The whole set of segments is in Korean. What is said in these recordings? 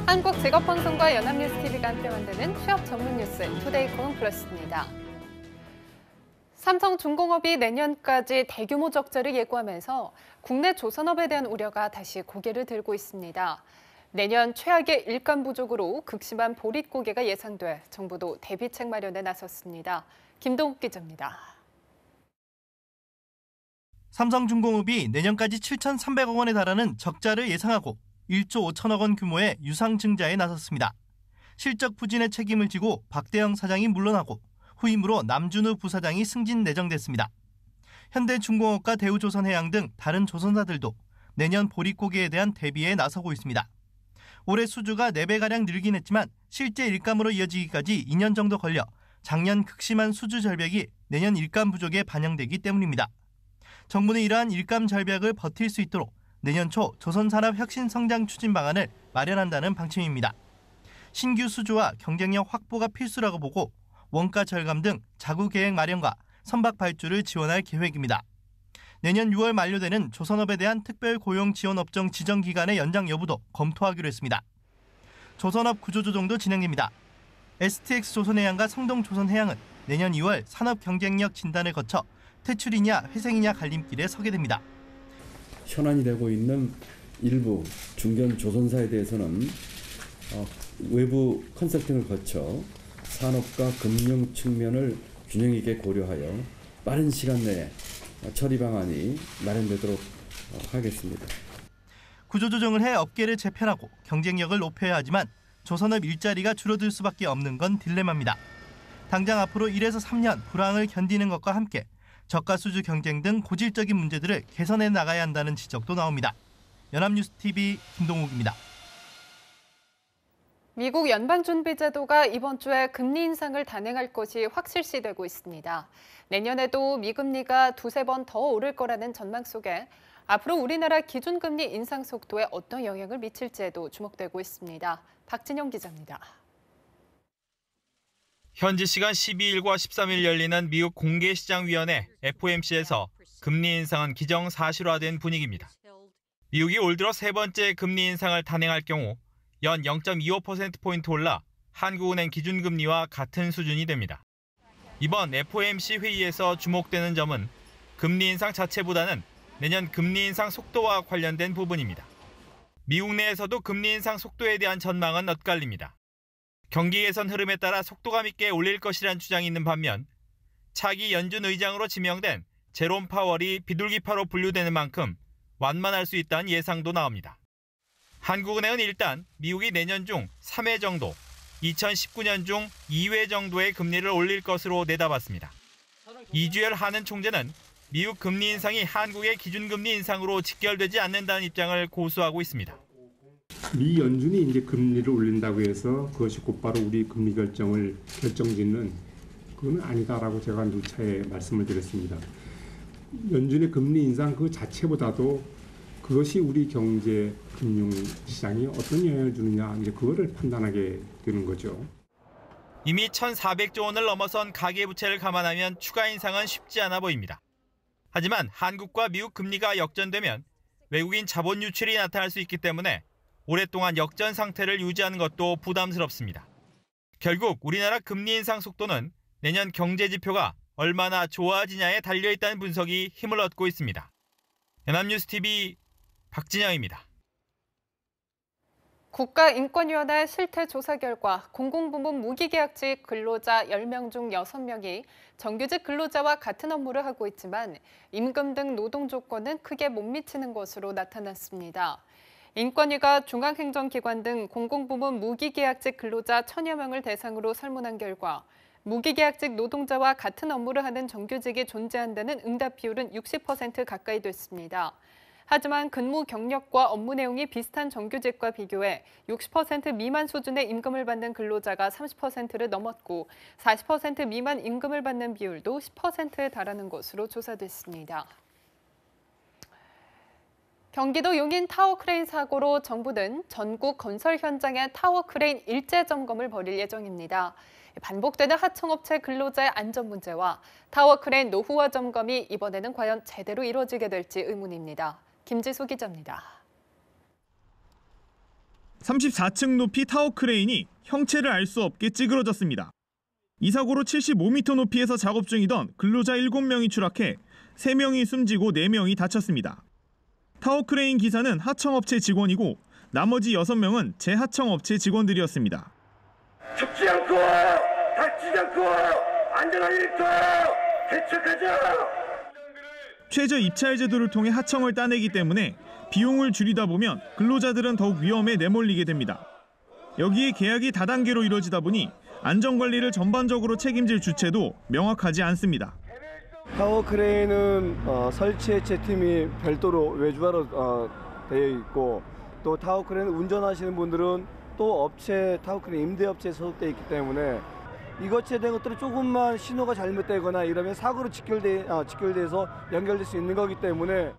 한국직업방송과 연합뉴스TV가 함께 만드는 취업 전문 뉴스 투데이 코너 플러스입니다. 삼성중공업이 내년까지 대규모 적자를 예고하면서 국내 조선업에 대한 우려가 다시 고개를 들고 있습니다. 내년 최악의 일감 부족으로 극심한 보릿고개가 예상돼 정부도 대비책 마련에 나섰습니다. 김동욱 기자입니다. 삼성중공업이 내년까지 7,300억 원에 달하는 적자를 예상하고 1조 5천억 원 규모의 유상증자에 나섰습니다. 실적 부진의 책임을 지고 박대영 사장이 물러나고 후임으로 남준우 부사장이 승진 내정됐습니다. 현대중공업과 대우조선해양 등 다른 조선사들도 내년 보릿고개에 대한 대비에 나서고 있습니다. 올해 수주가 4배가량 늘긴 했지만 실제 일감으로 이어지기까지 2년 정도 걸려 작년 극심한 수주 절벽이 내년 일감 부족에 반영되기 때문입니다. 정부는 이러한 일감 절벽을 버틸 수 있도록 내년 초 조선산업 혁신 성장 추진 방안을 마련한다는 방침입니다. 신규 수주와 경쟁력 확보가 필수라고 보고 원가 절감 등 자구 계획 마련과 선박 발주를 지원할 계획입니다. 내년 6월 만료되는 조선업에 대한 특별 고용 지원 업종 지정 기간의 연장 여부도 검토하기로 했습니다. 조선업 구조조정도 진행됩니다. STX 조선해양과 성동조선해양은 내년 2월 산업 경쟁력 진단을 거쳐 퇴출이냐 회생이냐 갈림길에 서게 됩니다. 현안이 되고 있는 일부 중견 조선사에 대해서는 외부 컨설팅을 거쳐 산업과 금융 측면을 균형 있게 고려하여 빠른 시간 내에 처리 방안이 마련되도록 하겠습니다. 구조조정을 해 업계를 재편하고 경쟁력을 높여야 하지만 조선업 일자리가 줄어들 수밖에 없는 건 딜레마입니다. 당장 앞으로 1에서 3년 불황을 견디는 것과 함께 저가 수주 경쟁 등 고질적인 문제들을 개선해 나가야 한다는 지적도 나옵니다. 연합뉴스TV 김동욱입니다. 미국 연방준비제도가 이번 주에 금리 인상을 단행할 것이 확실시되고 있습니다. 내년에도 미금리가 2-3번 더 오를 거라는 전망 속에 앞으로 우리나라 기준금리 인상 속도에 어떤 영향을 미칠지에도 주목되고 있습니다. 박진영 기자입니다. 현지 시간 12일과 13일 열리는 미국 공개시장위원회 FOMC에서 금리 인상은 기정사실화된 분위기입니다. 미국이 올 들어 세 번째 금리 인상을 단행할 경우 연 0.25%포인트 올라 한국은행 기준금리와 같은 수준이 됩니다. 이번 FOMC 회의에서 주목되는 점은 금리 인상 자체보다는 내년 금리 인상 속도와 관련된 부분입니다. 미국 내에서도 금리 인상 속도에 대한 전망은 엇갈립니다. 경기 개선 흐름에 따라 속도감 있게 올릴 것이란 주장이 있는 반면 차기 연준 의장으로 지명된 제롬 파월이 비둘기파로 분류되는 만큼 완만할 수 있다는 예상도 나옵니다. 한국은행은 일단 미국이 내년 중 3회 정도, 2019년 중 2회 정도의 금리를 올릴 것으로 내다봤습니다. 이주열 한은 총재는 미국 금리 인상이 한국의 기준금리 인상으로 직결되지 않는다는 입장을 고수하고 있습니다. 미 연준이 이제 금리를 올린다고 해서 그것이 곧바로 우리 금리 결정을 결정짓는 그건 아니다라고 제가 누차에 말씀을 드렸습니다. 연준의 금리 인상 그 자체보다도 그것이 우리 경제 금융 시장에 어떤 영향을 주느냐 이제 그거를 판단하게 되는 거죠. 이미 1,400조 원을 넘어선 가계부채를 감안하면 추가 인상은 쉽지 않아 보입니다. 하지만 한국과 미국 금리가 역전되면 외국인 자본 유출이 나타날 수 있기 때문에 오랫동안 역전 상태를 유지하는 것도 부담스럽습니다. 결국 우리나라 금리 인상 속도는 내년 경제 지표가 얼마나 좋아지냐에 달려있다는 분석이 힘을 얻고 있습니다. 연합뉴스TV 박진영입니다. 국가인권위원회 실태조사 결과 공공부문 무기계약직 근로자 10명 중 6명이 정규직 근로자와 같은 업무를 하고 있지만 임금 등 노동 조건은 크게 못 미치는 것으로 나타났습니다. 인권위가 중앙행정기관 등 공공부문 무기계약직 근로자 1000여 명을 대상으로 설문한 결과 무기계약직 노동자와 같은 업무를 하는 정규직이 존재한다는 응답 비율은 60% 가까이 됐습니다. 하지만 근무 경력과 업무 내용이 비슷한 정규직과 비교해 60% 미만 수준의 임금을 받는 근로자가 30%를 넘었고 40% 미만 임금을 받는 비율도 10%에 달하는 것으로 조사됐습니다. 경기도 용인 타워크레인 사고로 정부는 전국 건설 현장의 타워크레인 일제 점검을 벌일 예정입니다. 반복되는 하청업체 근로자의 안전 문제와 타워크레인 노후화 점검이 이번에는 과연 제대로 이루어지게 될지 의문입니다. 김지수 기자입니다. 34층 높이 타워 크레인이 형체를 알 수 없게 찌그러졌습니다. 이 사고로 75m 높이에서 작업 중이던 근로자 7명이 추락해 3명이 숨지고 4명이 다쳤습니다. 타워 크레인 기사는 하청업체 직원이고 나머지 6명은 재하청업체 직원들이었습니다. 춥지 않고 닥치지 않고 안전한 일터 개척하자. 최저 입찰 제도를 통해 하청을 따내기 때문에 비용을 줄이다 보면 근로자들은 더욱 위험에 내몰리게 됩니다. 여기에 계약이 다단계로 이루어지다 보니 안전관리를 전반적으로 책임질 주체도 명확하지 않습니다. 타워 크레인은 설치 해체 팀이 별도로 외주화로 되어 있고, 또 타워 크레인 운전하시는 분들은 또 업체 타워 크레인 임대업체에 소속되어 있기 때문에 이것에 대한 것들은 조금만 신호가 잘못되거나 이러면 사고로 직결돼서 연결될 수 있는 거기 때문에.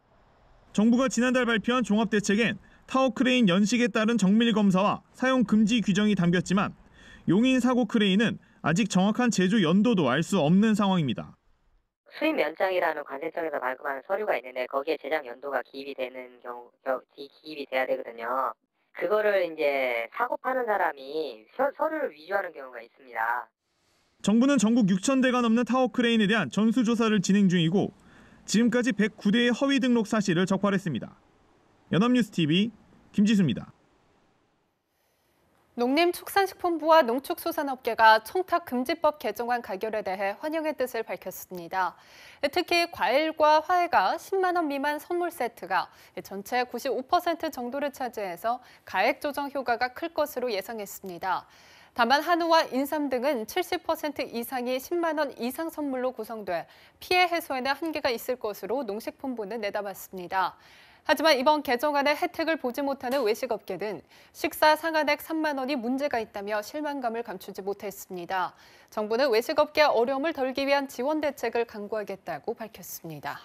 정부가 지난달 발표한 종합대책엔 타워 크레인 연식에 따른 정밀 검사와 사용 금지 규정이 담겼지만 용인 사고 크레인은 아직 정확한 제조 연도도 알 수 없는 상황입니다. 수입 면장이라는 관세청에서 발급하는 서류가 있는데 거기에 제작 연도가 기입이 돼야 되거든요. 그거를 이제 사고 파는 사람이 서류를 위조하는 경우가 있습니다. 정부는 전국 6,000대가 넘는 타워 크레인에 대한 전수조사를 진행 중이고 지금까지 109대의 허위 등록 사실을 적발했습니다. 연합뉴스TV 김지수입니다. 농림축산식품부와 농축수산업계가 청탁금지법 개정안 가결에 대해 환영의 뜻을 밝혔습니다. 특히 과일과 화해가 10만 원 미만 선물 세트가 전체 95% 정도를 차지해서 가액 조정 효과가 클 것으로 예상했습니다. 다만 한우와 인삼 등은 70% 이상이 10만 원 이상 선물로 구성돼 피해 해소에는 한계가 있을 것으로 농식품부는 내다봤습니다. 하지만 이번 개정안의 혜택을 보지 못하는 외식업계는 식사 상한액 3만 원이 문제가 있다며 실망감을 감추지 못했습니다. 정부는 외식업계의 어려움을 덜기 위한 지원 대책을 강구하겠다고 밝혔습니다.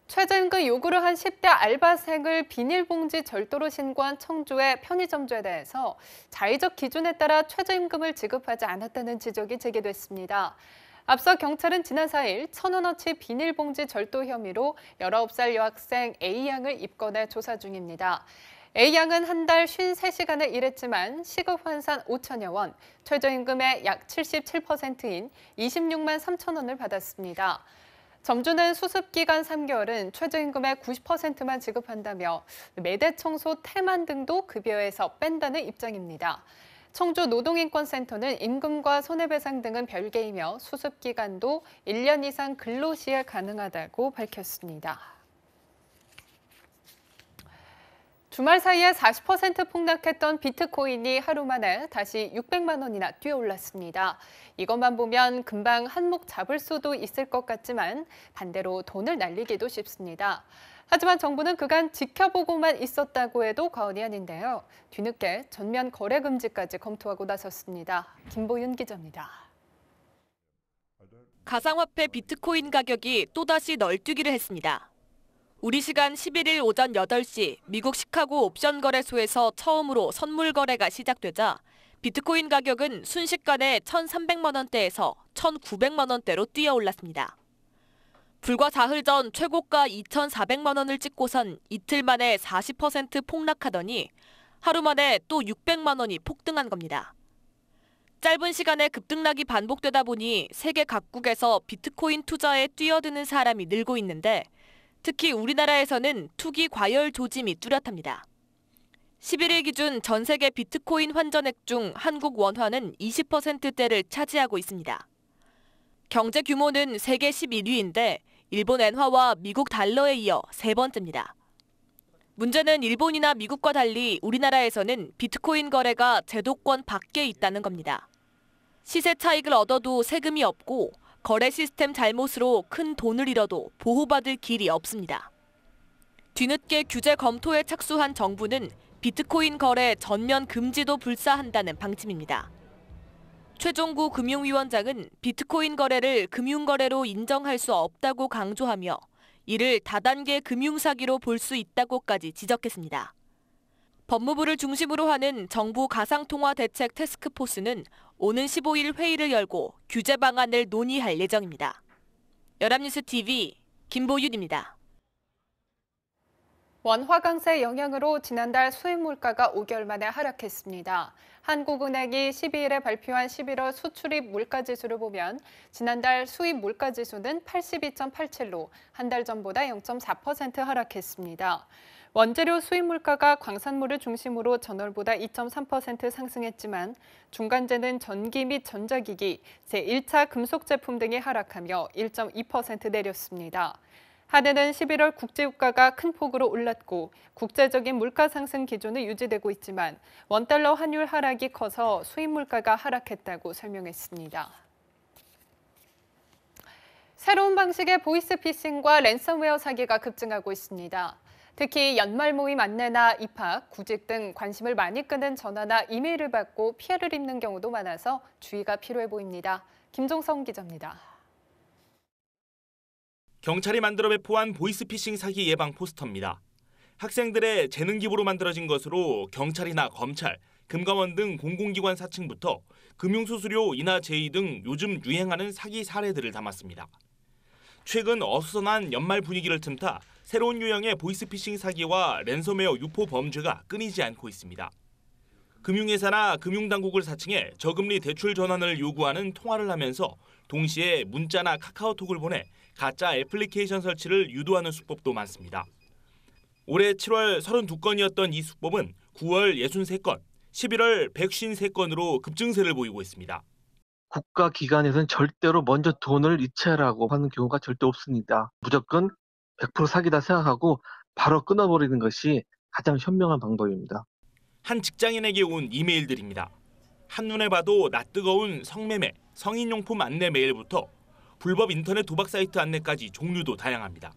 최저임금 요구를 한 10대 알바생을 비닐봉지 절도로 신고한 청주의 편의점주에 대해서 자의적 기준에 따라 최저임금을 지급하지 않았다는 지적이 제기됐습니다. 앞서 경찰은 지난 4일 1,000원어치 비닐봉지 절도 혐의로 19살 여학생 A양을 입건해 조사 중입니다. A양은 한 달 53시간을 일했지만 시급 환산 5천여 원, 최저임금의 약 77%인 26만 3천 원을 받았습니다. 점주는 수습기간 3개월은 최저임금의 90%만 지급한다며 매대 청소, 태만 등도 급여에서 뺀다는 입장입니다. 청주 노동인권센터는 임금과 손해배상 등은 별개이며 수습기간도 1년 이상 근로 시에 가능하다고 밝혔습니다. 주말 사이에 40% 폭락했던 비트코인이 하루 만에 다시 600만 원이나 뛰어올랐습니다. 이것만 보면 금방 한몫 잡을 수도 있을 것 같지만 반대로 돈을 날리기도 쉽습니다. 하지만 정부는 그간 지켜보고만 있었다고 해도 과언이 아닌데요. 뒤늦게 전면 거래 금지까지 검토하고 나섰습니다. 김보윤 기자입니다. 가상화폐 비트코인 가격이 또다시 널뛰기를 했습니다. 우리 시간 11일 오전 8시 미국 시카고 옵션 거래소에서 처음으로 선물 거래가 시작되자 비트코인 가격은 순식간에 1,300만 원대에서 1,900만 원대로 뛰어올랐습니다. 불과 사흘 전 최고가 2,400만 원을 찍고선 이틀 만에 40% 폭락하더니 하루 만에 또 600만 원이 폭등한 겁니다. 짧은 시간에 급등락이 반복되다 보니 세계 각국에서 비트코인 투자에 뛰어드는 사람이 늘고 있는데 특히 우리나라에서는 투기 과열 조짐이 뚜렷합니다. 11일 기준 전 세계 비트코인 환전액 중 한국 원화는 20%대를 차지하고 있습니다. 경제 규모는 세계 11위인데 일본 엔화와 미국 달러에 이어 세 번째입니다. 문제는 일본이나 미국과 달리 우리나라에서는 비트코인 거래가 제도권 밖에 있다는 겁니다. 시세 차익을 얻어도 세금이 없고 거래 시스템 잘못으로 큰 돈을 잃어도 보호받을 길이 없습니다. 뒤늦게 규제 검토에 착수한 정부는 비트코인 거래 전면 금지도 불사한다는 방침입니다. 최종구 금융위원장은 비트코인 거래를 금융거래로 인정할 수 없다고 강조하며 이를 다단계 금융사기로 볼 수 있다고까지 지적했습니다. 법무부를 중심으로 하는 정부 가상통화 대책 태스크포스는 오는 15일 회의를 열고 규제 방안을 논의할 예정입니다. 연합뉴스TV 김보윤입니다. 원화 강세 영향으로 지난달 수입 물가가 5개월 만에 하락했습니다. 한국은행이 12일에 발표한 11월 수출입 물가지수를 보면 지난달 수입 물가지수는 82.87로 한 달 전보다 0.4% 하락했습니다. 원재료 수입 물가가 광산물을 중심으로 전월보다 2.3% 상승했지만 중간재는 전기 및 전자기기, 제1차 금속 제품 등이 하락하며 1.2% 내렸습니다. 한해는 11월 국제유가가 큰 폭으로 올랐고 국제적인 물가 상승 기조는 유지되고 있지만 원달러 환율 하락이 커서 수입 물가가 하락했다고 설명했습니다. 새로운 방식의 보이스피싱과 랜섬웨어 사기가 급증하고 있습니다. 특히 연말 모임 안내나 입학, 구직 등 관심을 많이 끄는 전화나 이메일을 받고 피해를 입는 경우도 많아서 주의가 필요해 보입니다. 김종성 기자입니다. 경찰이 만들어 배포한 보이스피싱 사기 예방 포스터입니다. 학생들의 재능 기부로 만들어진 것으로 경찰이나 검찰, 금감원 등 공공기관 사칭부터 금융수수료, 인하 제의 등 요즘 유행하는 사기 사례들을 담았습니다. 최근 어수선한 연말 분위기를 틈타 새로운 유형의 보이스피싱 사기와 랜섬웨어 유포 범죄가 끊이지 않고 있습니다. 금융회사나 금융당국을 사칭해 저금리 대출 전환을 요구하는 통화를 하면서 동시에 문자나 카카오톡을 보내 가짜 애플리케이션 설치를 유도하는 수법도 많습니다. 올해 7월 32건이었던 이 수법은 9월 63건, 11월 153건으로 급증세를 보이고 있습니다. 국가기관에서는 절대로 먼저 돈을 이체하라고 하는 경우가 절대 없습니다. 무조건 100% 사기다 생각하고 바로 끊어버리는 것이 가장 현명한 방법입니다. 한 직장인에게 온 이메일들입니다. 한눈에 봐도 낯뜨거운 성매매, 성인용품 안내 메일부터 불법 인터넷 도박 사이트 안내까지 종류도 다양합니다.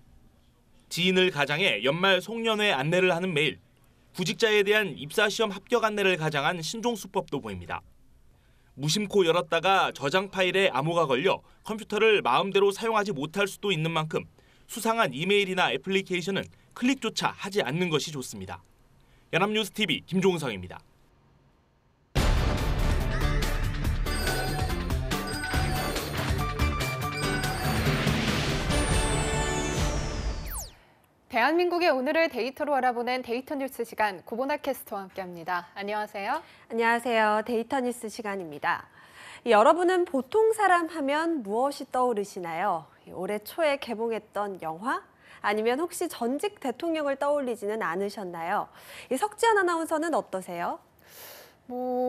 지인을 가장해 연말 송년회 안내를 하는 메일, 구직자에 대한 입사시험 합격 안내를 가장한 신종 수법도 보입니다. 무심코 열었다가 저장 파일에 암호가 걸려 컴퓨터를 마음대로 사용하지 못할 수도 있는 만큼 수상한 이메일이나 애플리케이션은 클릭조차 하지 않는 것이 좋습니다. 연합뉴스TV 김종성입니다. 대한민국의 오늘을 데이터로 알아보는 데이터 뉴스 시간 구보나 캐스터와 함께합니다. 안녕하세요. 안녕하세요. 데이터 뉴스 시간입니다. 여러분은 보통 사람 하면 무엇이 떠오르시나요? 올해 초에 개봉했던 영화? 아니면 혹시 전직 대통령을 떠올리지는 않으셨나요? 석지연 아나운서는 어떠세요?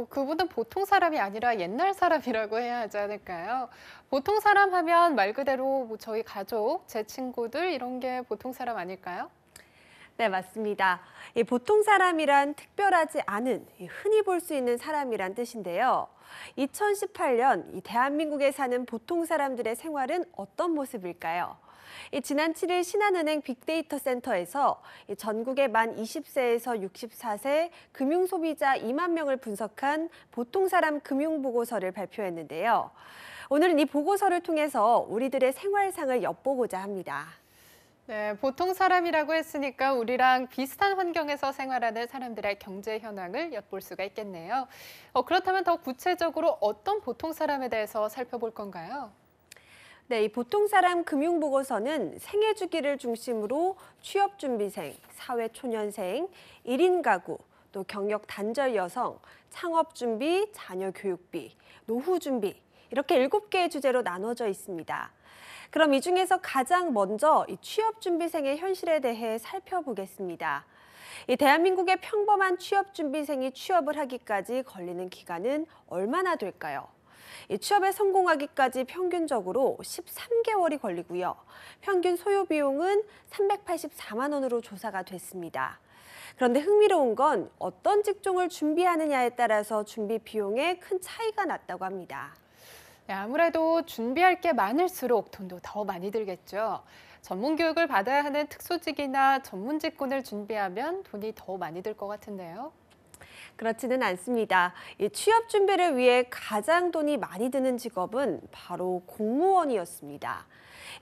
그분은 보통 사람이 아니라 옛날 사람이라고 해야 하지 않을까요? 보통 사람 하면 말 그대로 저희 가족, 제 친구들 이런 게 보통 사람 아닐까요? 네, 맞습니다. 보통 사람이란 특별하지 않은, 흔히 볼 수 있는 사람이란 뜻인데요. 2018년 대한민국에 사는 보통 사람들의 생활은 어떤 모습일까요? 지난 7일 신한은행 빅데이터 센터에서 전국의 만 20세에서 64세 금융소비자 2만 명을 분석한 보통 사람 금융보고서를 발표했는데요. 오늘은 이 보고서를 통해서 우리들의 생활상을 엿보고자 합니다. 네, 보통 사람이라고 했으니까 우리랑 비슷한 환경에서 생활하는 사람들의 경제 현황을 엿볼 수가 있겠네요. 그렇다면 더 구체적으로 어떤 보통 사람에 대해서 살펴볼 건가요? 네, 이 보통 사람 금융보고서는 생애 주기를 중심으로 취업준비생, 사회초년생, 1인 가구, 또 경력 단절 여성, 창업준비, 자녀 교육비, 노후준비 이렇게 7개의 주제로 나눠져 있습니다. 그럼 이 중에서 가장 먼저 이 취업준비생의 현실에 대해 살펴보겠습니다. 이 대한민국의 평범한 취업준비생이 취업을 하기까지 걸리는 기간은 얼마나 될까요? 취업에 성공하기까지 평균적으로 13개월이 걸리고요. 평균 소요 비용은 384만 원으로 조사가 됐습니다. 그런데 흥미로운 건 어떤 직종을 준비하느냐에 따라서 준비 비용에 큰 차이가 났다고 합니다. 네, 아무래도 준비할 게 많을수록 돈도 더 많이 들겠죠. 전문 교육을 받아야 하는 특수직이나 전문 직군을 준비하면 돈이 더 많이 들 것 같은데요. 그렇지는 않습니다. 이 취업 준비를 위해 가장 돈이 많이 드는 직업은 바로 공무원이었습니다.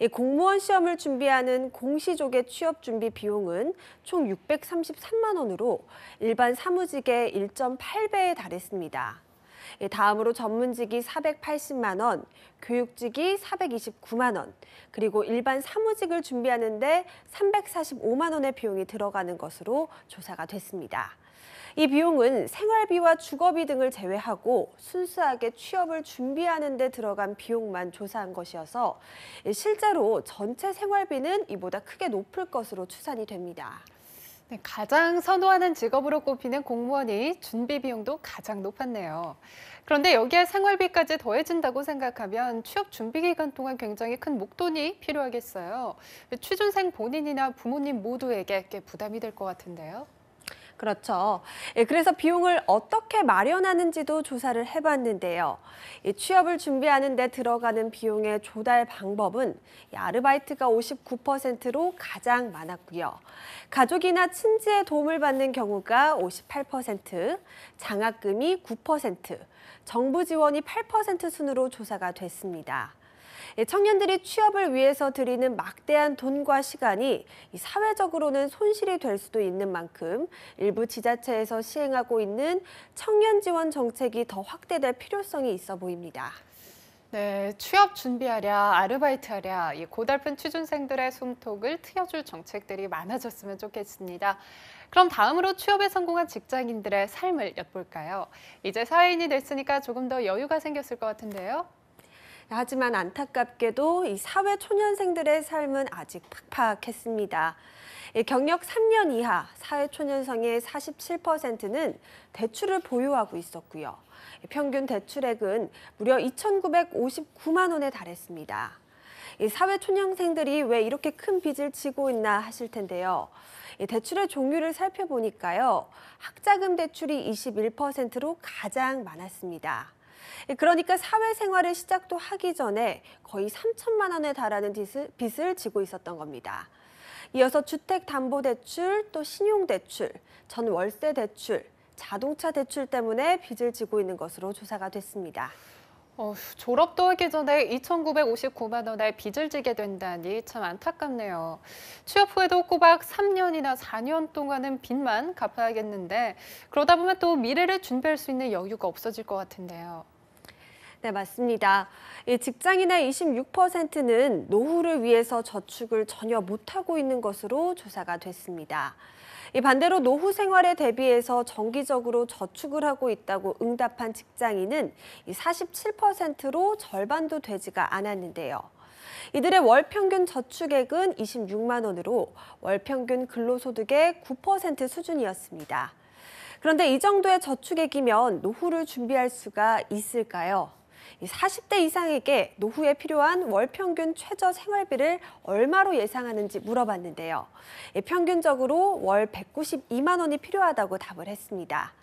이 공무원 시험을 준비하는 공시족의 취업 준비 비용은 총 633만 원으로 일반 사무직의 1.8배에 달했습니다. 다음으로 전문직이 480만 원, 교육직이 429만 원, 그리고 일반 사무직을 준비하는 데 345만 원의 비용이 들어가는 것으로 조사가 됐습니다. 이 비용은 생활비와 주거비 등을 제외하고 순수하게 취업을 준비하는 데 들어간 비용만 조사한 것이어서 실제로 전체 생활비는 이보다 크게 높을 것으로 추산이 됩니다. 네, 가장 선호하는 직업으로 꼽히는 공무원이 준비 비용도 가장 높았네요. 그런데 여기에 생활비까지 더해진다고 생각하면 취업 준비 기간 동안 굉장히 큰 목돈이 필요하겠어요. 취준생 본인이나 부모님 모두에게 꽤 부담이 될 것 같은데요. 그렇죠. 그래서 비용을 어떻게 마련하는지도 조사를 해봤는데요. 취업을 준비하는 데 들어가는 비용의 조달 방법은 아르바이트가 59%로 가장 많았고요. 가족이나 친지의 도움을 받는 경우가 58%, 장학금이 9%, 정부 지원이 8% 순으로 조사가 됐습니다. 청년들이 취업을 위해서 들이는 막대한 돈과 시간이 사회적으로는 손실이 될 수도 있는 만큼 일부 지자체에서 시행하고 있는 청년 지원 정책이 더 확대될 필요성이 있어 보입니다. 네, 취업 준비하랴, 아르바이트하랴, 이 고달픈 취준생들의 숨통을 트여줄 정책들이 많아졌으면 좋겠습니다. 그럼 다음으로 취업에 성공한 직장인들의 삶을 엿볼까요? 이제 사회인이 됐으니까 조금 더 여유가 생겼을 것 같은데요. 하지만 안타깝게도 이 사회 초년생들의 삶은 아직 팍팍했습니다. 경력 3년 이하 사회 초년생의 47%는 대출을 보유하고 있었고요. 평균 대출액은 무려 2,959만 원에 달했습니다. 사회 초년생들이 왜 이렇게 큰 빚을 지고 있나 하실 텐데요. 대출의 종류를 살펴보니까요. 학자금 대출이 21%로 가장 많았습니다. 그러니까 사회생활을 시작도 하기 전에 거의 3천만 원에 달하는 빚을 지고 있었던 겁니다. 이어서 주택담보대출, 또 신용대출, 전월세대출, 자동차 대출 때문에 빚을 지고 있는 것으로 조사가 됐습니다. 졸업도 하기 전에 2,959만 원의 빚을 지게 된다니 참 안타깝네요. 취업 후에도 꼬박 3년이나 4년 동안은 빚만 갚아야겠는데 그러다 보면 또 미래를 준비할 수 있는 여유가 없어질 것 같은데요. 네, 맞습니다. 직장인의 26%는 노후를 위해서 저축을 전혀 못하고 있는 것으로 조사가 됐습니다. 반대로 노후 생활에 대비해서 정기적으로 저축을 하고 있다고 응답한 직장인은 47%로 절반도 되지가 않았는데요. 이들의 월 평균 저축액은 26만 원으로 월 평균 근로소득의 9% 수준이었습니다. 그런데 이 정도의 저축액이면 노후를 준비할 수가 있을까요? 40대 이상에게 노후에 필요한 월 평균 최저 생활비를 얼마로 예상하는지 물어봤는데요. 평균적으로 월 192만 원이 필요하다고 답을 했습니다.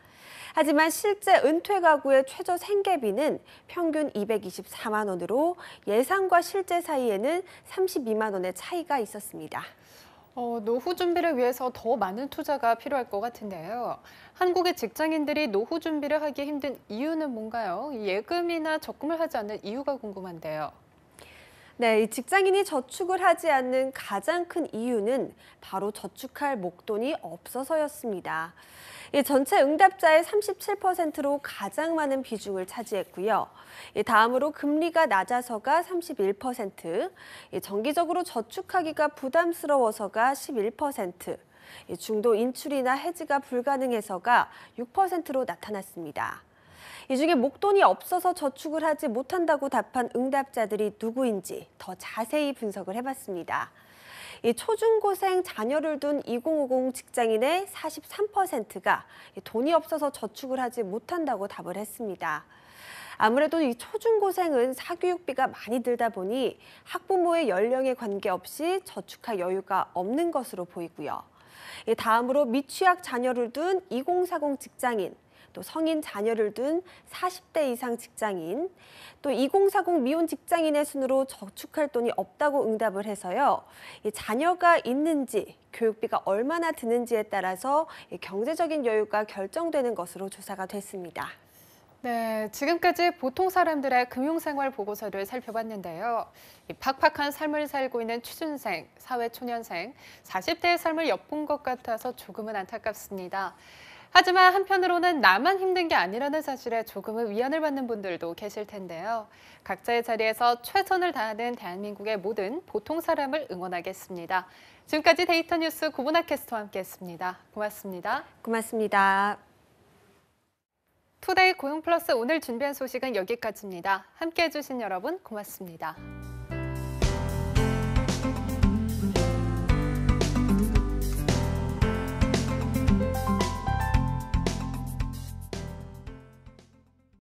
하지만 실제 은퇴 가구의 최저 생계비는 평균 224만 원으로 예상과 실제 사이에는 32만 원의 차이가 있었습니다. 노후 준비를 위해서 더 많은 투자가 필요할 것 같은데요. 한국의 직장인들이 노후 준비를 하기 힘든 이유는 뭔가요? 예금이나 적금을 하지 않는 이유가 궁금한데요. 네, 이 직장인이 저축을 하지 않는 가장 큰 이유는 바로 저축할 목돈이 없어서였습니다. 전체 응답자의 37%로 가장 많은 비중을 차지했고요. 다음으로 금리가 낮아서가 31%, 정기적으로 저축하기가 부담스러워서가 11%, 중도 인출이나 해지가 불가능해서가 6%로 나타났습니다. 이 중에 목돈이 없어서 저축을 하지 못한다고 답한 응답자들이 누구인지 더 자세히 분석을 해봤습니다. 초중고생 자녀를 둔 2050 직장인의 43%가 돈이 없어서 저축을 하지 못한다고 답을 했습니다. 아무래도 이 초중고생은 사교육비가 많이 들다 보니 학부모의 연령에 관계없이 저축할 여유가 없는 것으로 보이고요. 다음으로 미취학 자녀를 둔 2040 직장인, 또 성인 자녀를 둔 40대 이상 직장인, 또 2040 미혼 직장인의 순으로 저축할 돈이 없다고 응답을 해서요. 자녀가 있는지, 교육비가 얼마나 드는지에 따라서 경제적인 여유가 결정되는 것으로 조사가 됐습니다. 네, 지금까지 보통 사람들의 금융생활 보고서를 살펴봤는데요. 이 팍팍한 삶을 살고 있는 취준생, 사회초년생, 40대의 삶을 엿본 것 같아서 조금은 안타깝습니다. 하지만 한편으로는 나만 힘든 게 아니라는 사실에 조금은 위안을 받는 분들도 계실 텐데요. 각자의 자리에서 최선을 다하는 대한민국의 모든 보통 사람을 응원하겠습니다. 지금까지 데이터 뉴스 고문아 캐스터와 함께했습니다. 고맙습니다. 고맙습니다. 투데이 고용플러스 오늘 준비한 소식은 여기까지입니다. 함께해 주신 여러분 고맙습니다.